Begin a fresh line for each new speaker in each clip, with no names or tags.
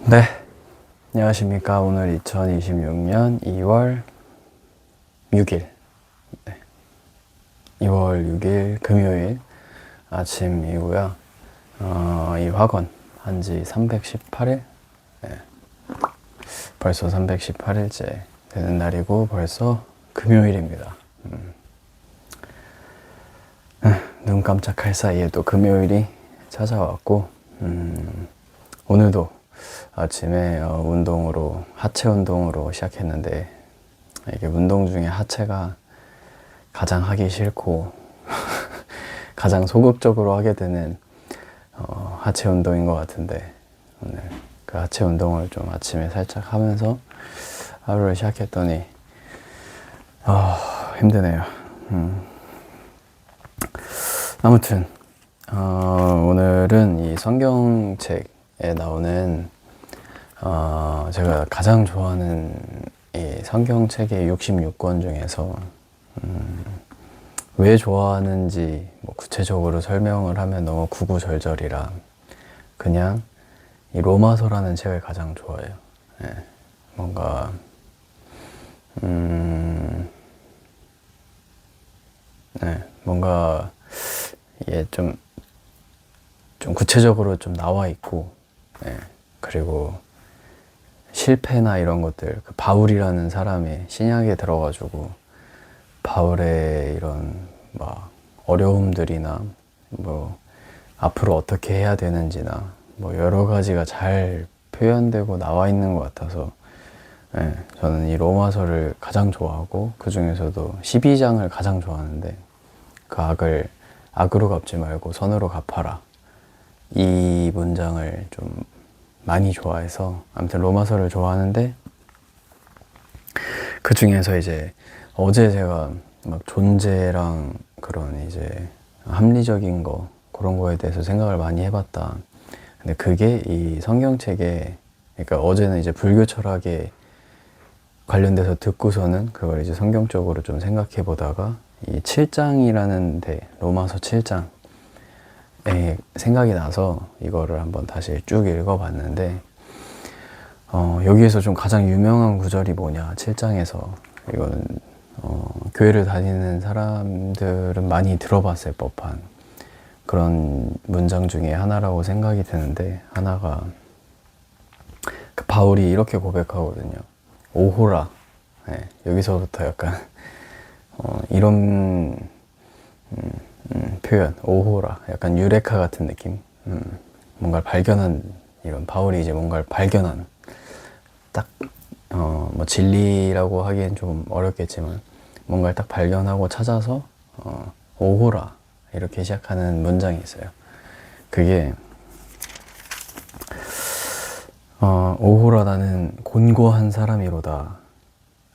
네, 안녕하십니까. 오늘 2026년 2월 6일, 2월 6일 금요일 아침이고요. 이 학원 한지 318일? 네, 벌써 318일째 되는 날이고 벌써 금요일입니다. 눈 깜짝할 사이에 또 금요일이 찾아왔고 오늘도 아침에 하체 운동으로 시작했는데 이게 운동 중에 하체가 가장 하기 싫고 가장 소극적으로 하게 되는 하체 운동인 것 같은데 오늘 그 하체 운동을 좀 아침에 살짝 하면서 하루를 시작했더니 힘드네요. 아무튼 오늘은 이 성경책에 나오는 제가 가장 좋아하는 이 성경책의 66권 중에서 왜 좋아하는지 뭐 구체적으로 설명을 하면 너무 구구절절이라 그냥 이 로마서라는 책을 가장 좋아해요. 네, 뭔가 뭔가 이게 좀 구체적으로 좀 나와 있고, 그리고 실패나 이런 것들, 그 바울이라는 사람이 신약에 들어가지고 바울의 이런 막 어려움들이나 뭐 앞으로 어떻게 해야 되는지나 뭐 여러 가지가 잘 표현되고 나와 있는 것 같아서 저는 이 로마서를 가장 좋아하고 그 중에서도 12장을 가장 좋아하는데 그 악을 악으로 갚지 말고 선으로 갚아라, 이 문장을 좀 많이 좋아해서 아무튼 로마서를 좋아하는데 그 중에서 이제 어제 제가 막 존재랑 그런 이제 합리적인 거 그런 거에 대해서 생각을 많이 해봤다. 근데 그게 이 성경책에, 그러니까 어제는 이제 불교 철학에 관련돼서 듣고서는 그걸 이제 성경적으로 좀 생각해 보다가 이 7장이라는 데, 로마서 7장에 생각이 나서 이거를 한번 다시 쭉 읽어봤는데 여기에서 좀 가장 유명한 구절이 뭐냐, 7장에서 이거는 교회를 다니는 사람들은 많이 들어봤을 법한 그런 문장 중에 하나라고 생각이 드는데, 하나가 그 바울이 이렇게 고백하거든요. 오호라. 여기서부터 약간 이런 표현, 오호라, 약간 유레카 같은 느낌. 뭔가를 발견한, 이런 바울이 이제 뭔가를 발견한, 딱 뭐 진리라고 하기엔 좀 어렵겠지만 뭔가를 딱 발견하고 찾아서 오호라 이렇게 시작하는 문장이 있어요. 그게 오호라 나는 곤고한 사람이로다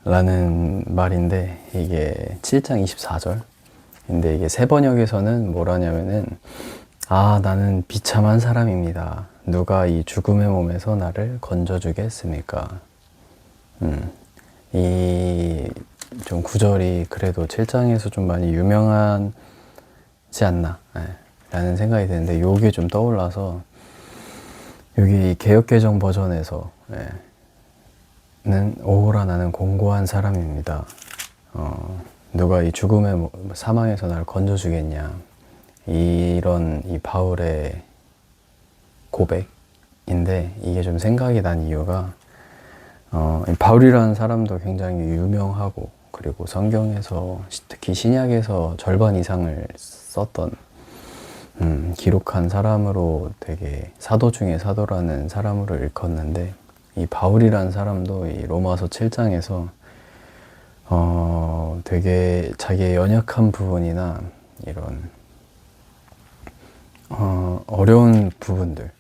라는 말인데, 이게 7장 24절 근데 이게 세번역에서는 뭐라냐면은 나는 비참한 사람입니다. 누가 이 죽음의 몸에서 나를 건져주겠습니까? 이 좀 구절이 그래도 7장에서 좀 많이 유명하지 않나 라는 생각이 드는데, 요게 좀 떠올라서 여기 개역개정 버전에서 는 오호라 나는 공고한 사람입니다. 누가 이 죽음의 사망에서 나를 건져주겠냐, 이런 이 바울의 고백인데, 이게 좀 생각이 난 이유가 바울이라는 사람도 굉장히 유명하고, 그리고 성경에서 특히 신약에서 절반 이상을 썼던 기록한 사람으로, 되게 사도 중에 사도라는 사람으로 일컫는데, 이 바울이라는 사람도 이 로마서 7장에서 되게 자기의 연약한 부분이나 이런 어려운 부분들,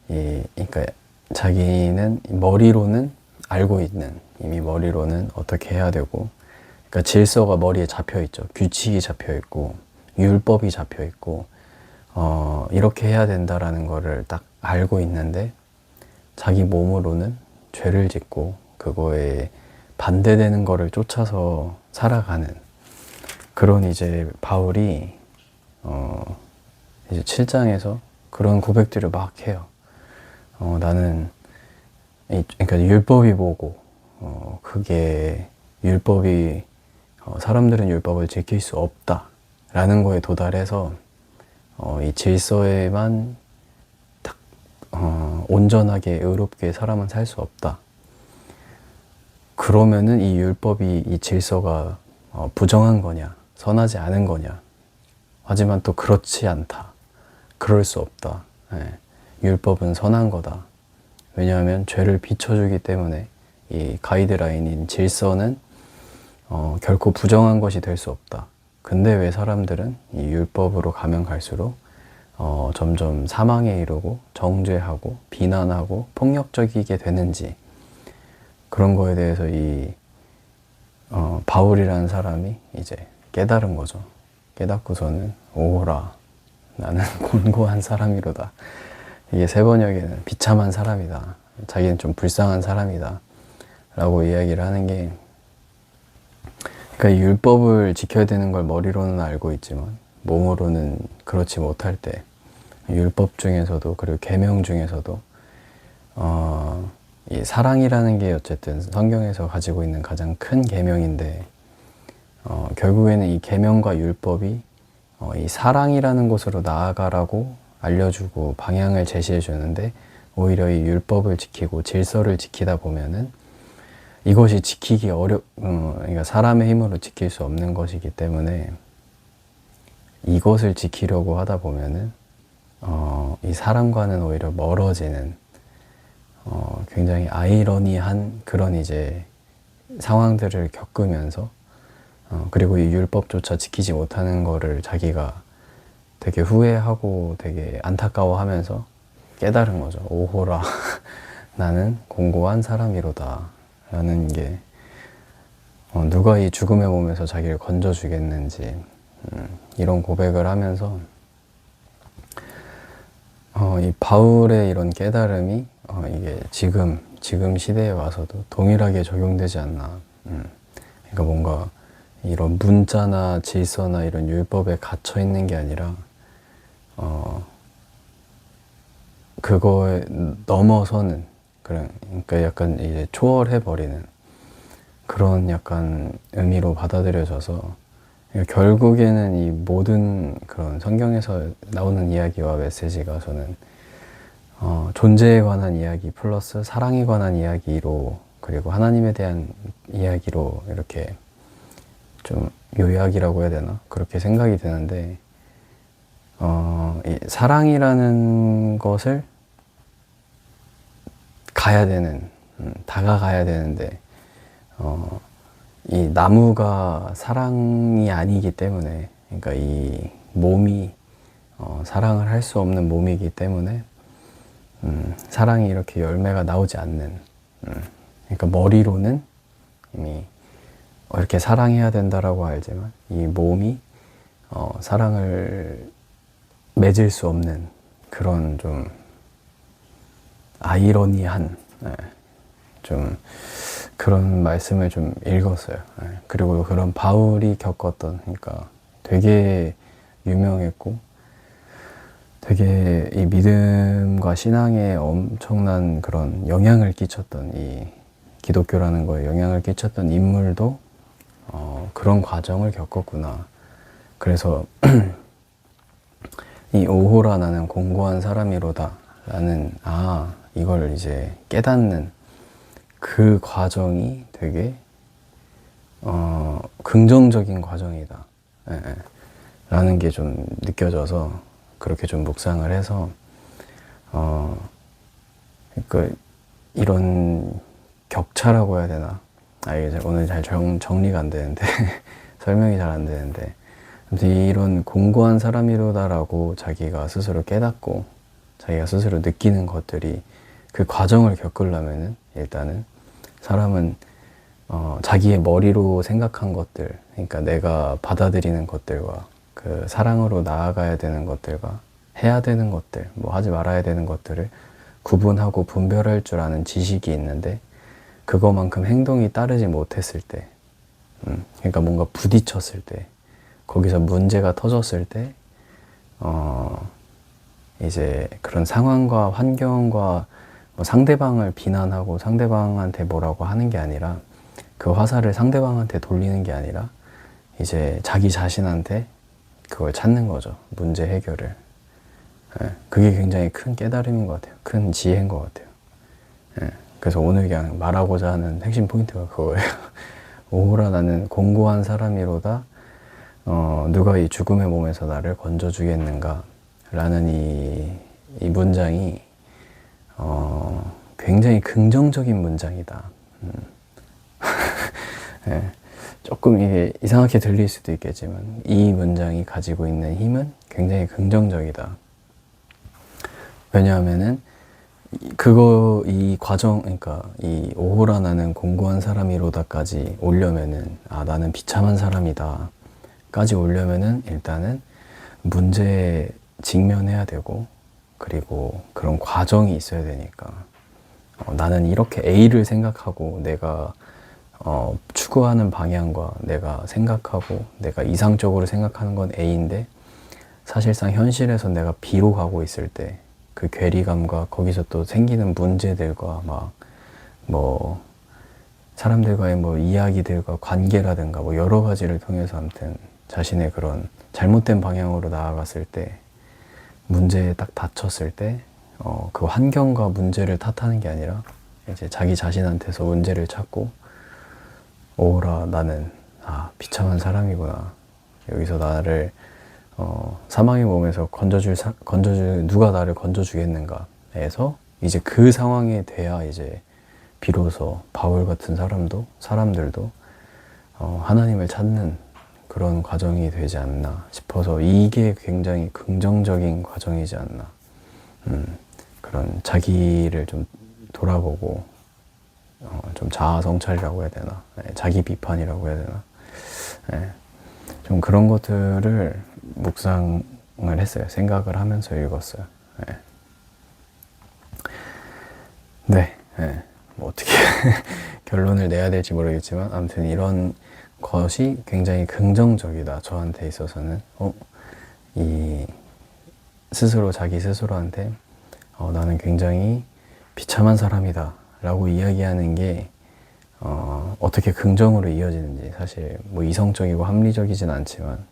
그러니까 자기는 머리로는 알고 있는, 이미 머리로는 어떻게 해야 되고, 그러니까 질서가 머리에 잡혀 있죠. 규칙이 잡혀 있고 율법이 잡혀 있고 이렇게 해야 된다라는 거를 딱 알고 있는데, 자기 몸으로는 죄를 짓고 그거에 반대되는 거를 쫓아서 살아가는 그런 이제 바울이 이제 7장에서 그런 고백들을 막 해요. 나는 그러니까 율법이 뭐고, 그게 율법이, 사람들은 율법을 지킬 수 없다라는 거에 도달해서, 이 질서에만 딱, 온전하게 의롭게 사람은 살 수 없다. 그러면은 이 율법이, 이 질서가 부정한 거냐, 선하지 않은 거냐. 하지만 또 그렇지 않다. 그럴 수 없다. 예. 율법은 선한 거다. 왜냐하면 죄를 비춰주기 때문에 이 가이드라인인 질서는 결코 부정한 것이 될 수 없다. 근데 왜 사람들은 이 율법으로 가면 갈수록 점점 사망에 이르고 정죄하고 비난하고 폭력적이게 되는지, 그런 거에 대해서 이 바울이라는 사람이 이제 깨달은 거죠. 깨닫고서는 오호라, 나는 곤고한 사람이로다. 이게 세번역에는 비참한 사람이다. 자기는 좀 불쌍한 사람이다. 라고 이야기를 하는 게, 그러니까 이 율법을 지켜야 되는 걸 머리로는 알고 있지만 몸으로는 그렇지 못할 때, 율법 중에서도 그리고 계명 중에서도 이 사랑이라는 게 어쨌든 성경에서 가지고 있는 가장 큰 계명인데, 결국에는 이 계명과 율법이 이 사랑이라는 곳으로 나아가라고 알려주고 방향을 제시해 주는데, 오히려 이 율법을 지키고 질서를 지키다 보면은 이것이 지키기 그러니까 사람의 힘으로 지킬 수 없는 것이기 때문에, 이것을 지키려고 하다 보면은 이 사람과는 오히려 멀어지는 굉장히 아이러니한 그런 이제 상황들을 겪으면서, 그리고 이 율법조차 지키지 못하는 거를 자기가 되게 후회하고 되게 안타까워하면서 깨달은 거죠. 오호라, 나는 공고한 사람이로다. 라는 게, 누가 이 죽음의 몸에서 자기를 건져주겠는지, 이런 고백을 하면서 이 바울의 이런 깨달음이 이게 지금 시대에 와서도 동일하게 적용되지 않나. 그러니까 뭔가 이런 문자나 질서나 이런 율법에 갇혀 있는 게 아니라 그거에 넘어서는, 그러니까 약간 이제 초월해 버리는 그런 약간 의미로 받아들여져서, 그러니까 결국에는 이 모든 그런 성경에서 나오는 이야기와 메시지가 저는 존재에 관한 이야기 플러스 사랑에 관한 이야기로, 그리고 하나님에 대한 이야기로 이렇게 좀 요약이라고 해야 되나? 그렇게 생각이 드는데, 이 사랑이라는 것을 가야 되는, 다가가야 되는데, 이 나무가 사랑이 아니기 때문에, 그러니까 이 몸이 사랑을 할 수 없는 몸이기 때문에, 사랑이 이렇게 열매가 나오지 않는, 그러니까 머리로는 이미 이렇게 사랑해야 된다라고 알지만 이 몸이 사랑을 맺을 수 없는 그런 좀 아이러니한, 좀 그런 말씀을 좀 읽었어요. 그리고 그런 바울이 겪었던, 그러니까 되게 유명했고 되게 이 믿음과 신앙에 엄청난 그런 영향을 끼쳤던, 이 기독교라는 거에 영향을 끼쳤던 인물도 그런 과정을 겪었구나. 그래서 이 오호라, 나는 공고한 사람이로다 라는, 이걸 이제 깨닫는 그 과정이 되게 긍정적인 과정이다 라는 게 좀 느껴져서, 그렇게 좀 묵상을 해서 그러니까 이런 격차라고 해야 되나? 이게 오늘 잘 정리가 안 되는데 설명이 잘 안 되는데, 아무튼 이런 공고한 사람이로다라고 자기가 스스로 깨닫고 자기가 스스로 느끼는 것들이, 그 과정을 겪으려면은 일단은 사람은 자기의 머리로 생각한 것들, 그러니까 내가 받아들이는 것들과 그 사랑으로 나아가야 되는 것들과 해야 되는 것들, 뭐 하지 말아야 되는 것들을 구분하고 분별할 줄 아는 지식이 있는데, 그거만큼 행동이 따르지 못했을 때, 그러니까 뭔가 부딪혔을 때, 거기서 문제가 터졌을 때, 이제 그런 상황과 환경과 뭐 상대방을 비난하고 상대방한테 뭐라고 하는 게 아니라 그 화살을 상대방한테 돌리는 게 아니라 이제 자기 자신한테 그걸 찾는 거죠. 문제 해결을. 예, 그게 굉장히 큰 깨달음인 것 같아요. 큰 지혜인 것 같아요. 예, 그래서 오늘 그냥 말하고자 하는 핵심 포인트가 그거예요. 오호라 나는 공고한 사람이로다. 누가 이 죽음의 몸에서 나를 건져주겠는가 라는 이 문장이 굉장히 긍정적인 문장이다. 예, 조금 이게 이상하게 들릴 수도 있겠지만 이 문장이 가지고 있는 힘은 굉장히 긍정적이다. 왜냐하면은 이 과정, 그러니까 이 오호라 나는 공고한 사람이로다까지 오려면은 나는 비참한 사람이다 까지 오려면은 일단은 문제에 직면해야 되고 그리고 그런 과정이 있어야 되니까 나는 이렇게 A를 생각하고 내가 추구하는 방향과 내가 생각하고 내가 이상적으로 생각하는 건 A인데 사실상 현실에서 내가 B로 가고 있을 때 그 괴리감과 거기서 또 생기는 문제들과 막 뭐 사람들과의 뭐 이야기들과 관계라든가 뭐 여러 가지를 통해서 아무튼 자신의 그런 잘못된 방향으로 나아갔을 때 문제에 딱 닥쳤을 때 그 환경과 문제를 탓하는 게 아니라 이제 자기 자신한테서 문제를 찾고 오라 나는 비참한 사람이구나. 여기서 나를 사망의 몸에서 누가 나를 건져주겠는가 해서 이제 그 상황에 돼야 이제 비로소 바울 같은 사람들도 하나님을 찾는 그런 과정이 되지 않나 싶어서 이게 굉장히 긍정적인 과정이지 않나. 그런 자기를 좀 돌아보고 좀 자아 성찰이라고 해야 되나, 자기 비판이라고 해야 되나, 좀 그런 것들을 묵상을 했어요. 생각을 하면서 읽었어요. 네, 뭐 어떻게 결론을 내야 될지 모르겠지만 아무튼 이런 것이 굉장히 긍정적이다. 저한테 있어서는 이 자기 스스로한테 나는 굉장히 비참한 사람이다 라고 이야기하는 게 어떻게 긍정으로 이어지는지 사실 뭐 이성적이고 합리적이진 않지만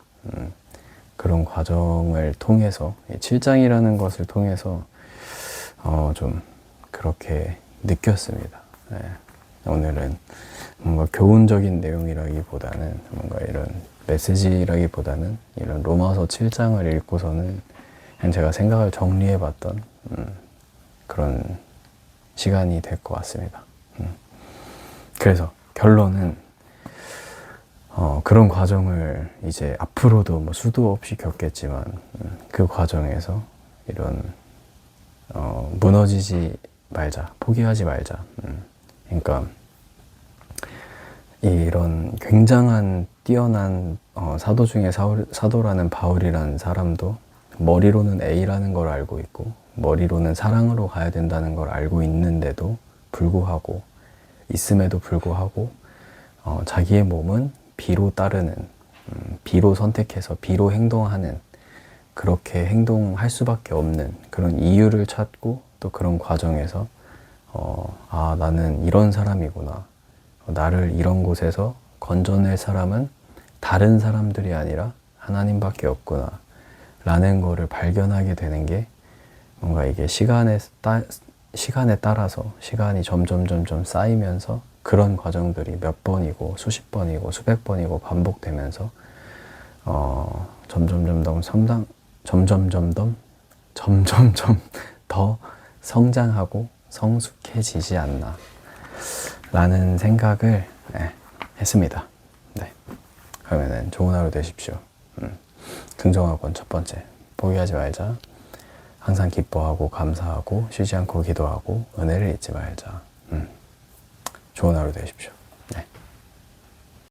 그런 과정을 통해서 7장이라는 것을 통해서 좀 그렇게 느꼈습니다. 오늘은 뭔가 교훈적인 내용이라기보다는 뭔가 이런 메시지라기보다는 이런 로마서 7장을 읽고서는 그냥 제가 생각을 정리해봤던 그런 시간이 될 것 같습니다. 그래서 결론은 그런 과정을 이제 앞으로도 뭐 수도 없이 겪겠지만 그 과정에서 이런 무너지지 말자, 포기하지 말자. 그러니까 이런 굉장한 뛰어난 사도 중에 사도라는 바울이라는 사람도 머리로는 A라는 걸 알고 있고 머리로는 사랑으로 가야 된다는 걸 알고 있는데도 불구하고 있음에도 불구하고 자기의 몸은 B로 따르는 B로 선택해서 B로 행동하는 그렇게 행동할 수밖에 없는 그런 이유를 찾고 또 그런 과정에서 나는 이런 사람이구나. 나를 이런 곳에서 건져낼 사람은 다른 사람들이 아니라 하나님밖에 없구나 라는 거를 발견하게 되는 게 뭔가 이게 시간에 따라서 시간이 점점 쌓이면서 그런 과정들이 몇 번이고 수십 번이고 수백 번이고 반복되면서 점점 더 성장하고 성숙해지지 않나 라는 생각을 했습니다. 네. 그러면은 좋은 하루 되십시오. 긍정학원 첫 번째, 포기하지 말자. 항상 기뻐하고 감사하고 쉬지 않고 기도하고 은혜를 잊지 말자. 좋은 하루 되십시오.